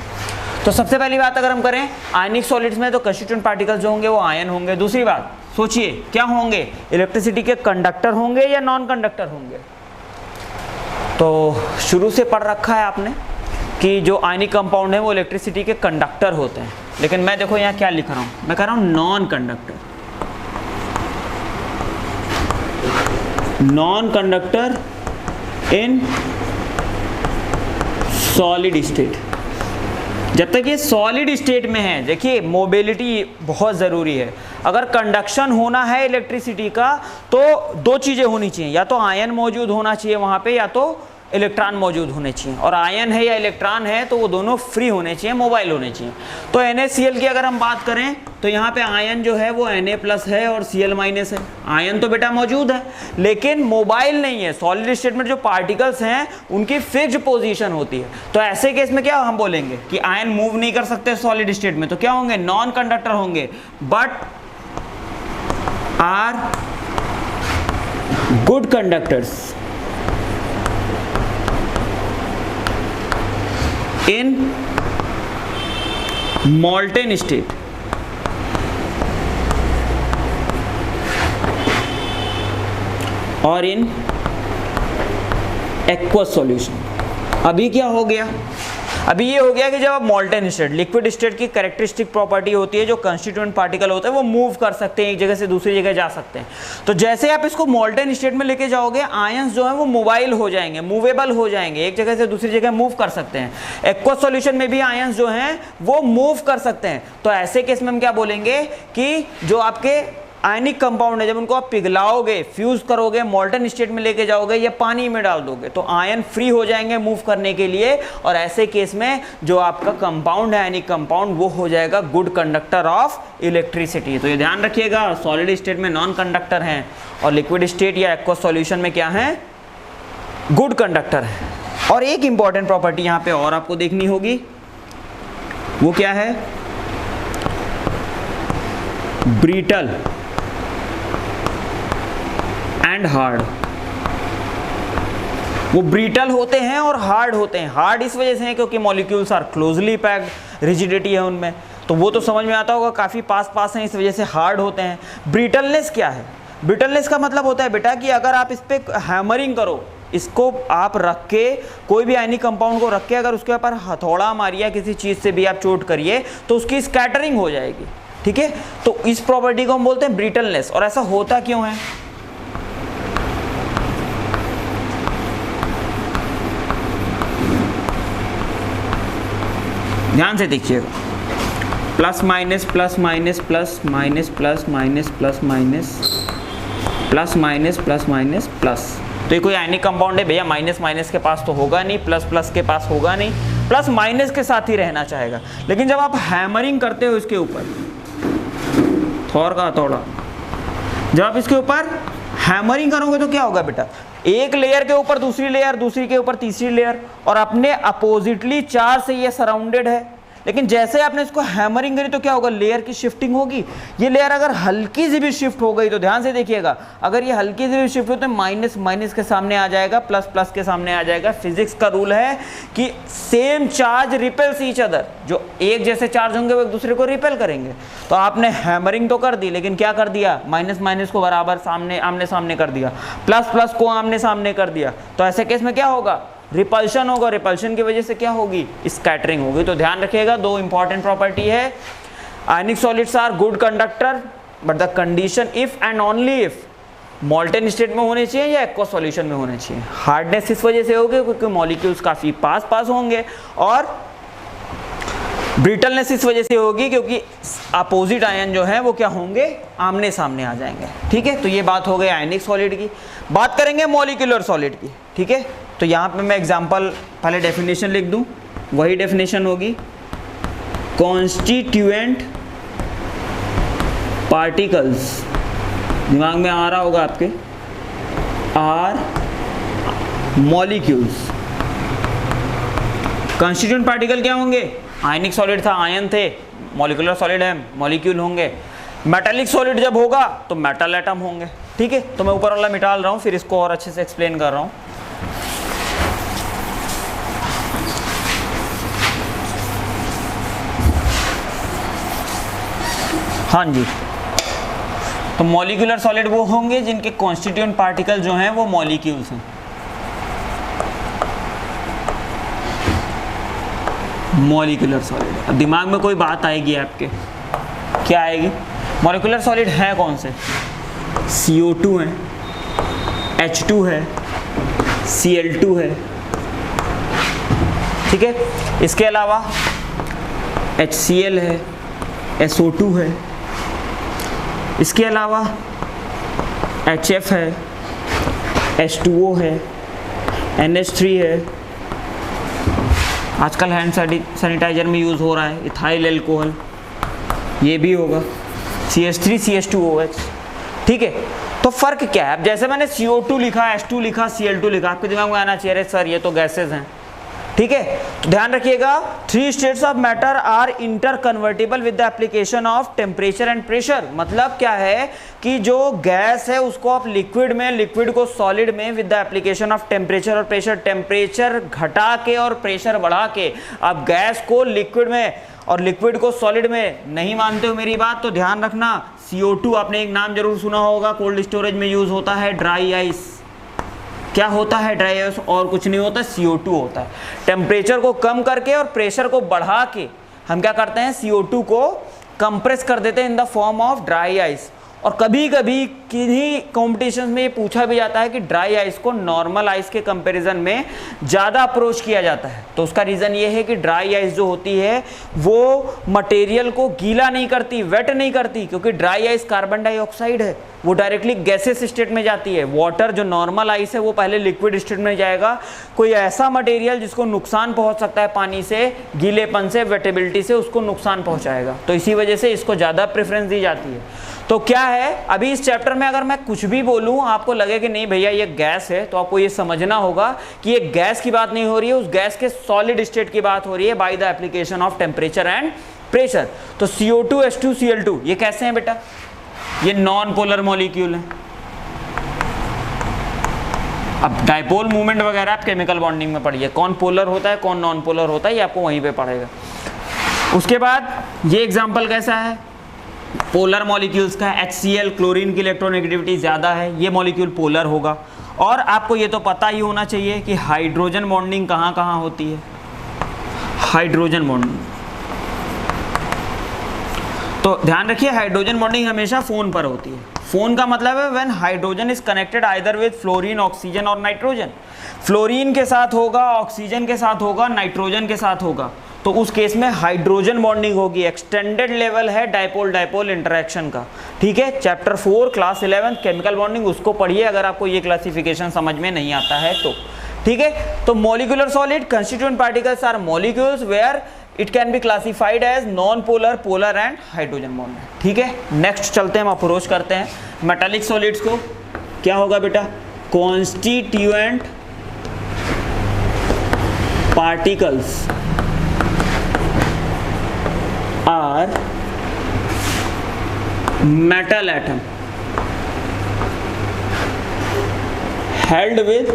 Speaker 1: तो सबसे पहली बात अगर हम करें आयनिक सॉलिड्स में, तो कंस्टिट्यूएंट पार्टिकल्स जो होंगे वो आयन होंगे। दूसरी बात सोचिए क्या होंगे, इलेक्ट्रिसिटी के कंडक्टर होंगे या नॉन कंडक्टर होंगे। तो शुरू से पढ़ रखा है आपने कि जो आयनिक कंपाउंड है वो इलेक्ट्रिसिटी के कंडक्टर होते हैं, लेकिन मैं देखो यहाँ क्या लिख रहा हूँ, मैं कह रहा हूँ non conductor. Non conductor in solid state. जब तक ये सॉलिड स्टेट में है, देखिए मोबिलिटी बहुत ज़रूरी है। अगर कंडक्शन होना है इलेक्ट्रिसिटी का तो 2 चीज़ें होनी चाहिए, या तो आयन मौजूद होना चाहिए वहाँ पे, या तो इलेक्ट्रॉन मौजूद होने चाहिए। और आयन है या इलेक्ट्रॉन है तो वो दोनों फ्री होने चाहिए, मोबाइल होने चाहिए। तो NaCl की अगर हम बात करें तो यहाँ पे आयन जो है वो Na+ है और Cl- है। आयन तो बेटा मौजूद है लेकिन मोबाइल नहीं है। सॉलिड स्टेट में जो पार्टिकल्स हैं उनकी फिक्स्ड पोजीशन होती है। तो ऐसे केस में क्या हम बोलेंगे कि आयन मूव नहीं कर सकते सॉलिड स्टेट में, तो क्या होंगे, नॉन कंडक्टर होंगे, but are good conductors in molten state। और इन एक्वस सॉल्यूशन। अभी क्या हो गया, अभी ये हो गया कि जब आप मॉल्टेन स्टेट, लिक्विड स्टेट की कैरेक्टरिस्टिक प्रॉपर्टी होती है जो कंस्टिट्यूएंट पार्टिकल होते हैं वो मूव कर सकते हैं, एक जगह से दूसरी जगह जा सकते हैं। तो जैसे आप इसको मॉल्टेन स्टेट में लेके जाओगे, आयंस जो है वो मोबाइल हो जाएंगे, मूवेबल हो जाएंगे, एक जगह से दूसरी जगह मूव कर सकते हैं। एक्वस सॉल्यूशन में भी आयंस जो हैं वो मूव कर सकते हैं। तो ऐसे केस में हम क्या बोलेंगे कि जो आपके आयनिक कंपाउंड है, जब उनको आप पिघलाओगे, फ्यूज करोगे, मॉल्टन स्टेट में लेके जाओगे या पानी में डाल दोगे तो आयन फ्री हो जाएंगे मूव करने के लिए। और ऐसे केस में जो आपका कंपाउंड है आयनिक कंपाउंड वो हो जाएगा गुड कंडक्टर ऑफ इलेक्ट्रिसिटी। तो ये ध्यान रखिएगा, सॉलिड स्टेट में नॉन कंडक्टर हैं और लिक्विड स्टेट या एक्वस सॉल्यूशन में क्या है, गुड कंडक्टर है। और एक इंपॉर्टेंट प्रॉपर्टी यहाँ पे और आपको देखनी होगी, वो क्या है, ब्रिटल एंड हार्ड। वो ब्रिटल होते हैं और हार्ड होते हैं। हार्ड इस वजह से है क्योंकि molecules are closely packed, rigidity है उनमें, तो वो तो समझ में आता होगा, काफ़ी पास हैं, इस वजह से हार्ड होते हैं। ब्रिटलनेस क्या है, ब्रिटलनेस का मतलब होता है बेटा कि अगर आप इस पर हैमरिंग करो, इसको आप रख के, कोई भी आयनिक कंपाउंड को रख के अगर उसके ऊपर हथौड़ा मारिए, किसी चीज़ से भी आप चोट करिए तो उसकी स्कैटरिंग हो जाएगी, ठीक है। तो इस प्रॉपर्टी को हम बोलते हैं ब्रिटलनेस। और ऐसा होता क्यों है, ध्यान से देखिएगा, plus minus plus minus plus minus plus minus plus minus plus minus plus minus plus. तो ये कोई आयनिक कंपाउंड है भैया, माइनस माइनस के पास तो होगा नहीं, प्लस प्लस के पास होगा नहीं, प्लस माइनस के साथ ही रहना चाहेगा। लेकिन जब आप हैमरिंग करते हो इसके ऊपर, थोड़ा का हथौड़ा, जब आप इसके ऊपर हैमरिंग करोगे तो क्या होगा बेटा, एक लेयर के ऊपर दूसरी लेयर, दूसरी के ऊपर तीसरी लेयर, और अपने अपोजिटली चार्ज से ये सराउंडेड है। लेकिन जैसे आपने इसको हैमरिंग करी तो क्या होगा, लेयर की शिफ्टिंग होगी। ये लेयर अगर हल्की सी भी शिफ्ट हो गई तो ध्यान से देखिएगा, अगर ये हल्की सी भी शिफ्ट हो तो माइनस माइनस के सामने आ जाएगा, प्लस प्लस के सामने आ जाएगा। फिजिक्स का रूल है कि same charge repels each other, जो एक जैसे चार्ज होंगे वो एक दूसरे को रिपेल करेंगे। तो आपने हैमरिंग तो कर दी, लेकिन क्या कर दिया, माइनस माइनस को बराबर सामने आमने सामने कर दिया, प्लस प्लस को आमने सामने कर दिया। तो ऐसे केस में क्या होगा, रिपल्शन होगा। रिपल्शन की वजह से क्या होगी, स्कैटरिंग होगी। तो ध्यान रखिएगा, 2 इंपॉर्टेंट प्रॉपर्टी है, ionic solids are good conductor but the condition if and only if molten state में होने चाहिए या एक्वा सॉल्यूशन में होने चाहिए? हार्डनेस इस वजह से होगी क्योंकि मॉलिक्यूल्स काफ़ी पास होंगे, और ब्रिटलनेस इस वजह से होगी क्योंकि अपोजिट आयन जो है वो क्या होंगे, आमने सामने आ जाएंगे। ठीक है, तो ये बात हो गई आयनिक सॉलिड की। बात करेंगे मॉलिक्यूलर सॉलिड की। ठीक है, तो यहाँ पे मैं एग्जांपल पहले डेफिनेशन लिख दूँ, वही डेफिनेशन होगी, कॉन्स्टिट्यूएंट पार्टिकल्स, दिमाग में आ रहा होगा आपके, आर मॉलिक्यूल्स। कॉन्स्टिट्यूएंट पार्टिकल क्या होंगे? आयनिक सॉलिड था, आयन थे, मॉलिक्यूलर सॉलिड है, मॉलिक्यूल होंगे। मेटालिक सॉलिड जब होगा तो मेटल एटम होंगे। ठीक है, तो मैं ऊपर वाला मिटा रहा हूँ, फिर इसको और अच्छे से एक्सप्लेन कर रहा हूँ। हाँ जी, तो मॉलिक्यूलर सॉलिड वो होंगे जिनके कॉन्स्टिट्यूएंट पार्टिकल जो हैं वो मॉलिक्यूल्स हैं। मॉलिक्यूलर सॉलिड, अब दिमाग में कोई बात आएगी आपके, क्या आएगी? मॉलिक्यूलर सॉलिड है कौन से? CO2 है, H2 है, Cl2 है। ठीक है, इसके अलावा HCl है, SO2 है, इसके अलावा HF है, H2O है, NH3 है, आजकल हैंड सैनिटाइजर में यूज़ हो रहा है इथाइल एल्कोहल, ये भी होगा, CH3 CH2OH। ठीक है, तो फ़र्क क्या है? अब जैसे मैंने CO2 लिखा, H2 लिखा, Cl2 लिखा, आपके दिमाग में आना चाहिए, अरे सर ये तो गैसेज हैं। ठीक है, तो ध्यान रखिएगा, 3 states of matter are interconvertible with the application of temperature and pressure. मतलब क्या है कि जो गैस है उसको आप लिक्विड में, लिक्विड को सॉलिड में with the application of temperature और प्रेशर, टेम्परेचर घटा के और प्रेशर बढ़ा के आप गैस को लिक्विड में और लिक्विड को सॉलिड में, नहीं मानते हो मेरी बात तो ध्यान रखना, CO2 आपने एक नाम जरूर सुना होगा, कोल्ड स्टोरेज में यूज होता है, ड्राई आइस। क्या होता है ड्राई आइस? और कुछ नहीं होता, CO2 होता है। टेम्परेचर को कम करके और प्रेशर को बढ़ा के हम क्या करते हैं, CO2 को कंप्रेस कर देते हैं in the form of dry ice. और कभी कभी किन्हीं कॉम्पिटिशन में ये पूछा भी जाता है कि ड्राई आइस को नॉर्मल आइस के कंपैरिजन में ज़्यादा अप्रोच किया जाता है, तो उसका रीज़न ये है कि ड्राई आइस जो होती है वो मटेरियल को गीला नहीं करती, वेट नहीं करती, क्योंकि ड्राई आइस कार्बन डाइऑक्साइड है, वो डायरेक्टली गैसेस स्टेट में जाती है। वाटर जो नॉर्मल आइस है वो पहले लिक्विड स्टेट में जाएगा। कोई ऐसा मटेरियल जिसको नुकसान पहुंच सकता है पानी से, गीलेपन से, वेटेबिलिटी से, उसको नुकसान पहुंचाएगा, तो इसी वजह से इसको ज़्यादा प्रेफरेंस दी जाती है। तो क्या है, अभी इस चैप्टर में अगर मैं कुछ भी बोलूं आपको लगे कि नहीं भैया ये गैस है, तो आपको ये समझना होगा कि ये गैस की बात नहीं हो रही है, उस गैस के सॉलिड स्टेट की बात हो रही है by the application of temperature and pressure. तो CO2 H2 Cl2 ये कैसे हैं बेटा? ये नॉन पोलर मॉलिक्यूल है। अब डाइपोल मूवमेंट वगैरह आप केमिकल बॉन्डिंग में पढ़िए, कौन पोलर होता है कौन नॉन पोलर होता है, ये आपको वहीं पे पढ़ेगा। उसके बाद ये एग्जांपल कैसा है पोलर मॉलिक्यूल्स का? HCl, क्लोरीन की इलेक्ट्रोनेगेटिविटी ज़्यादा है, ये मॉलिक्यूल पोलर होगा। और आपको ये तो पता ही होना चाहिए कि हाइड्रोजन बॉन्डिंग कहाँ कहाँ होती है। हाइड्रोजन बॉन्डिंग, तो ध्यान रखिए हाइड्रोजन बॉन्डिंग हमेशा फोन पर होती है। फोन का मतलब है when hydrogen is connected either with fluorine, oxygen और नाइट्रोजन। फ्लोरीन के साथ होगा, ऑक्सीजन के साथ होगा, नाइट्रोजन के साथ होगा, तो उस केस में हाइड्रोजन बॉन्डिंग होगी। एक्सटेंडेड लेवल है डाइपोल डाइपोल इंटरेक्शन का। ठीक है, चैप्टर 4 क्लास 11 केमिकल बॉन्डिंग, उसको पढ़िए अगर आपको ये क्लासिफिकेशन समझ में नहीं आता है तो। ठीक है, तो molecular solid constituent particles are molecules where it can be classified as non polar, polar and hydrogen bond. ठीक है, नेक्स्ट चलते हैं, हम अप्रोच करते हैं मेटालिक सॉलिड्स को। क्या होगा बेटा? Constituent particles are metal atom held with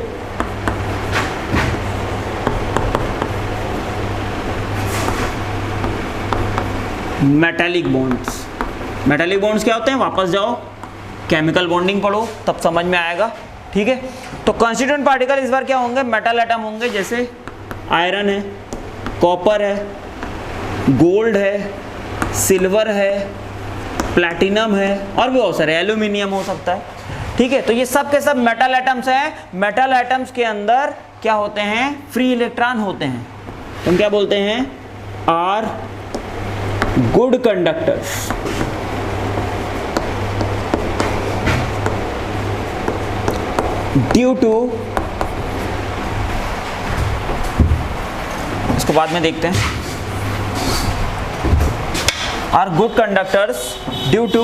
Speaker 1: metallic bonds। metallic bonds क्या होते हैं? वापस जाओ केमिकल बॉन्डिंग पढ़ो तब समझ में आएगा। ठीक है, तो कंस्टिट्यूएंट पार्टिकल इस बार क्या होंगे? मेटल एटम होंगे, जैसे आयरन है, कॉपर है, गोल्ड है, सिल्वर है, प्लैटिनम है और भी बहुत सारे, एल्यूमिनियम हो सकता है। ठीक है, तो ये सब के सब मेटल एटम्स हैं। मेटल एटम्स के अंदर क्या होते हैं, फ्री इलेक्ट्रॉन होते हैं। तो हम क्या बोलते हैं, are good conductors. Due to, इसको बाद में देखते हैं, are good conductors due to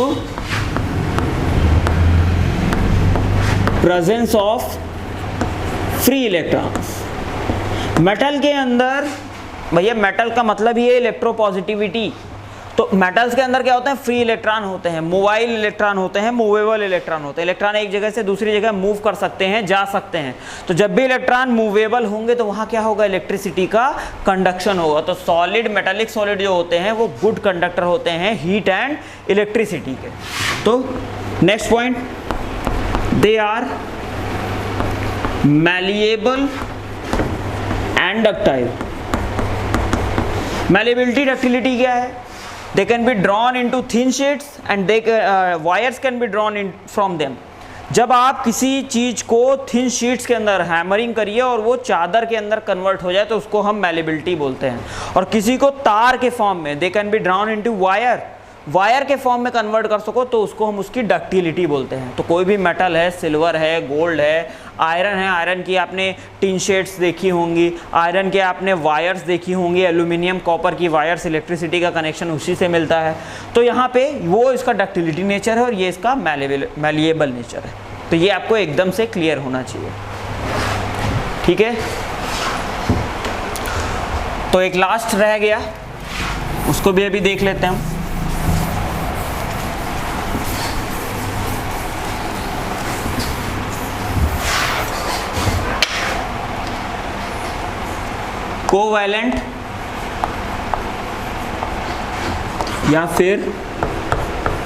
Speaker 1: presence of free electrons. Metal के अंदर, भैया मेटल का मतलब ही है इलेक्ट्रोपॉजिटिविटी। तो मेटल्स के अंदर क्या होते हैं, फ्री इलेक्ट्रॉन होते हैं, मोबाइल इलेक्ट्रॉन होते हैं, मूवेबल इलेक्ट्रॉन होते हैं। इलेक्ट्रॉन एक जगह से दूसरी जगह मूव कर सकते हैं, जा सकते हैं। तो जब भी इलेक्ट्रॉन मूवेबल होंगे तो वहाँ क्या होगा, इलेक्ट्रिसिटी का कंडक्शन होगा। तो सॉलिड, मेटालिक सॉलिड जो होते हैं वो गुड कंडक्टर होते हैं हीट एंड इलेक्ट्रिसिटी के। तो next point, they are malleable and ductile. Malleability, ductility क्या है, they can be drawn into thin sheets and they wires can be drawn in from them। जब आप किसी चीज़ को थिन शीट्स के अंदर हैमरिंग करिए और वो चादर के अंदर कन्वर्ट हो जाए तो उसको हम मैलिएबिलिटी बोलते हैं। और किसी को तार के फॉर्म में, they can be drawn into wire, wire के फॉर्म में कन्वर्ट कर सको तो उसको हम उसकी डक्टिलिटी बोलते हैं। तो कोई भी मेटल है, सिल्वर है, गोल्ड है, आयरन है, आयरन की आपने टिन शेड्स देखी होंगी, आयरन के आपने वायर्स देखी होंगी, एल्यूमिनियम कॉपर की वायर्स, इलेक्ट्रिसिटी का कनेक्शन उसी से मिलता है। तो यहाँ पे वो इसका डक्टिलिटी नेचर है और ये इसका मैलिएबल नेचर है। तो ये आपको एकदम से क्लियर होना चाहिए, ठीक है। तो एक लास्ट रह गया, उसको भी अभी देख लेते हैं हम। कोवैलेंट या फिर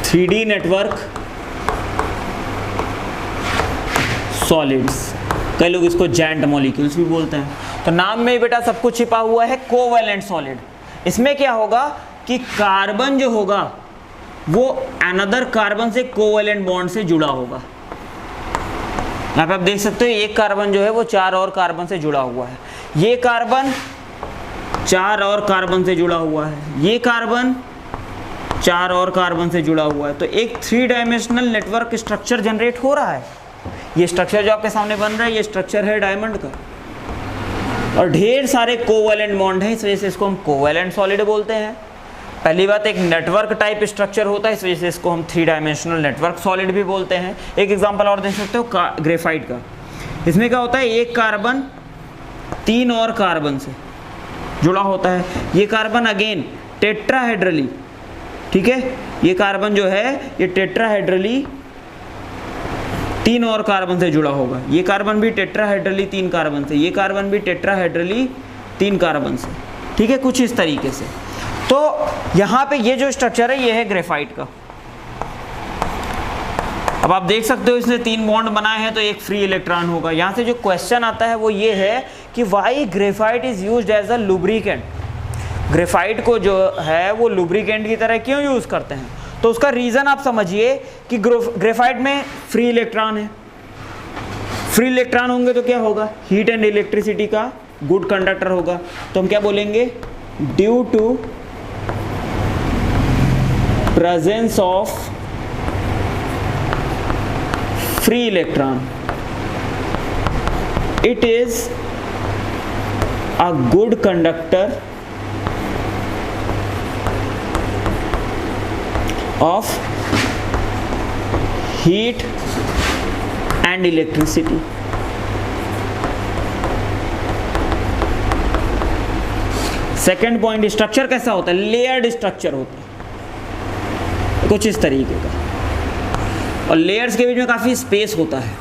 Speaker 1: 3D नेटवर्क सॉलिड्स, कई लोग इसको जैंट मॉलिक्यूल्स भी बोलते हैं। तो नाम में बेटा सब कुछ छिपा हुआ है, कोवैलेंट सॉलिड। इसमें क्या होगा कि कार्बन जो होगा वो अनदर कार्बन से कोवैलेंट बॉन्ड से जुड़ा होगा। यहाँ पे आप देख सकते हो एक कार्बन जो है वो 4 और कार्बन से जुड़ा हुआ है, ये कार्बन 4 और कार्बन से जुड़ा हुआ है, ये कार्बन 4 और कार्बन से जुड़ा हुआ है। तो एक 3 डायमेंशनल नेटवर्क स्ट्रक्चर जनरेट हो रहा है। ये स्ट्रक्चर जो आपके सामने बन रहा है, ये स्ट्रक्चर है डायमंड का, और ढेर सारे कोवैलेंट बॉन्ड हैं, इस वजह से इसको हम कोवैलेंट सॉलिड बोलते हैं। पहली बात, एक नेटवर्क टाइप स्ट्रक्चर होता है, इस वजह से इसको हम 3 डायमेंशनल नेटवर्क सॉलिड भी बोलते हैं। एक एग्जांपल और देख सकते हो ग्रेफाइट का। इसमें क्या होता है, एक कार्बन 3 और कार्बन से जुड़ा होता है। ये कार्बन अगेन टेट्राहेड्रली, ठीक है, ये कार्बन जो है ये टेट्राहेड्रली 3 और कार्बन से जुड़ा होगा। ये कार्बन भी टेट्राहेड्रली 3 कार्बन से, ये कार्बन भी टेट्राहेड्रली 3 कार्बन से, ठीक है, कुछ इस तरीके से। तो यहाँ पे ये जो स्ट्रक्चर है ये है ग्रेफाइट का। अब आप देख सकते हो इसने 3 बॉन्ड बनाए हैं तो एक फ्री इलेक्ट्रॉन होगा। यहाँ से जो क्वेश्चन आता है वो ये है कि why graphite is used as a lubricant. Graphite को जो है वो लुब्रिकेंट की तरह क्यों यूज़ करते हैं? तो उसका रीज़न आप समझिए कि ग्रेफाइट में फ्री इलेक्ट्रॉन है। फ्री इलेक्ट्रॉन होंगे तो क्या होगा, हीट एंड इलेक्ट्रिसिटी का गुड कंडक्टर होगा। तो हम क्या बोलेंगे, due to presence of free electron, it is a good conductor of heat and electricity। Second point, structure कैसा होता है, लेयर्ड स्ट्रक्चर होता है कुछ इस तरीके का, और लेयर्स के बीच में काफ़ी स्पेस होता है,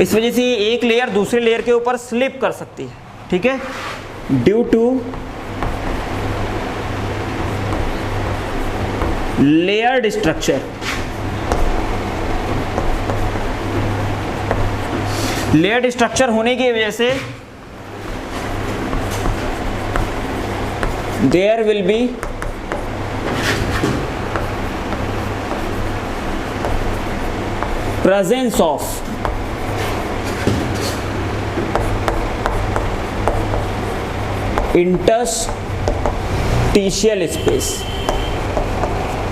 Speaker 1: इस वजह से एक लेयर दूसरे लेयर के ऊपर स्लिप कर सकती है, ठीक है। Due to layered structure, layered structure होने की वजह से there will be presence of interstitial space.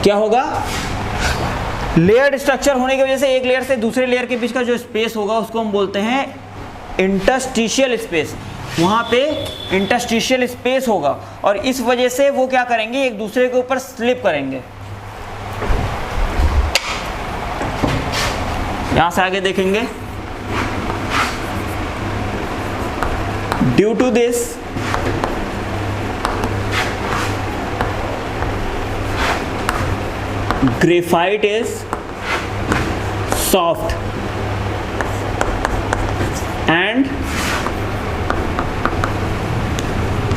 Speaker 1: क्या होगा? लेयर्ड स्ट्रक्चर होने की वजह से एक लेयर से दूसरे लेयर के बीच का जो स्पेस होगा उसको हम बोलते हैं इंटरस्टिशियल स्पेस। वहां पे इंटरस्टिशियल स्पेस होगा और इस वजह से वो क्या करेंगे, एक दूसरे के ऊपर स्लिप करेंगे। यहां से आगे देखेंगे, due to this graphite is soft and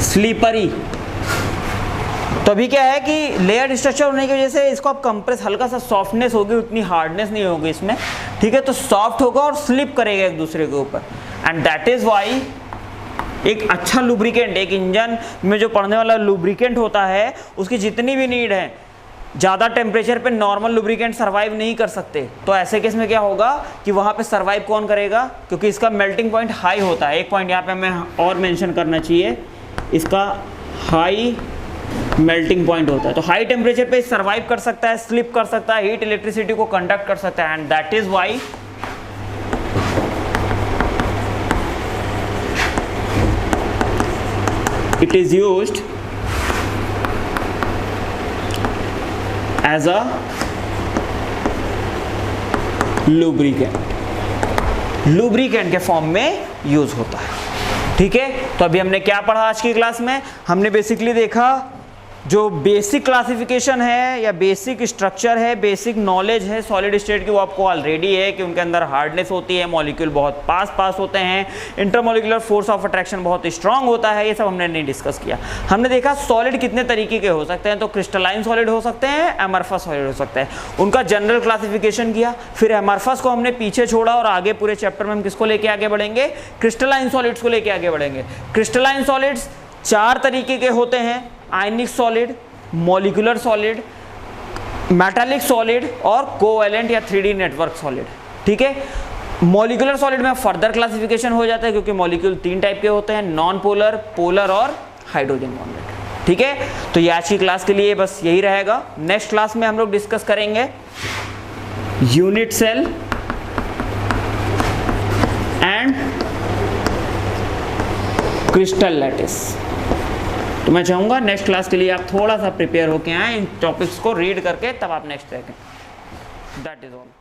Speaker 1: slippery। तो अभी क्या है कि लेयर स्ट्रक्चर होने की वजह से इसको आप कंप्रेस, हल्का सा सॉफ्टनेस होगी, उतनी हार्डनेस नहीं होगी इसमें, ठीक है। तो सॉफ्ट होगा और स्लिप करेगा एक दूसरे के ऊपर, एंड दैट इज वाई एक अच्छा लुब्रिकेंट, एक इंजन में जो पड़ने वाला लुब्रिकेंट होता है उसकी जितनी भी नीड है, ज़्यादा टेम्परेचर पे नॉर्मल लुब्रिकेंट सर्वाइव नहीं कर सकते। तो ऐसे केस में क्या होगा कि वहाँ पे सर्वाइव कौन करेगा, क्योंकि इसका मेल्टिंग पॉइंट हाई होता है। एक पॉइंट यहाँ पे हमें और मेंशन करना चाहिए, इसका हाई मेल्टिंग पॉइंट होता है। तो हाई टेम्परेचर पे सर्वाइव कर सकता है, स्लिप कर सकता है, हीट इलेक्ट्रिसिटी को कंडक्ट कर सकता है, and that is why it is used as a lubricant के फॉर्म में यूज होता है, ठीक है। तो अभी हमने क्या पढ़ा आज की क्लास में? हमने बेसिकली देखा जो बेसिक क्लासिफिकेशन है या बेसिक स्ट्रक्चर है, बेसिक नॉलेज है सॉलिड स्टेट की, वो आपको ऑलरेडी है कि उनके अंदर हार्डनेस होती है, मॉलिक्यूल बहुत पास होते हैं, इंटरमॉलिक्यूलर फोर्स ऑफ अट्रैक्शन बहुत स्ट्रांग होता है। ये सब हमने नहीं डिस्कस किया। हमने देखा सॉलिड कितने तरीके के हो सकते हैं, तो क्रिस्टलाइन सॉलिड हो सकते हैं, एमरफस सॉलिड हो सकते हैं, उनका जनरल क्लासिफिकेशन किया। फिर एमरफस को हमने पीछे छोड़ा और आगे पूरे चैप्टर में हम किसको लेके आगे बढ़ेंगे? क्रिस्टलाइन सॉलिड्स को लेके आगे बढ़ेंगे। क्रिस्टलाइन सॉलिड्स 4 तरीके के होते हैं, आयनिक solid, molecular solid, metallic solid और कोवैलेंट या 3D नेटवर्क सॉलिड, ठीक है। मॉलिक्यूलर सॉलिड में फर्दर क्लासिफिकेशन हो जाता है क्योंकि मॉलिक्यूल 3 टाइप के होते हैं, नॉन पोलर, पोलर और हाइड्रोजन बॉन्डेड, ठीक है। तो ये आज की क्लास के लिए बस यही रहेगा। नेक्स्ट क्लास में हम लोग डिस्कस करेंगे unit cell and crystal lattice. तो मैं चाहूँगा नेक्स्ट क्लास के लिए आप थोड़ा सा प्रिपेयर होके आए, इन टॉपिक्स को रीड करके, तब आप नेक्स्ट देखें। That is all.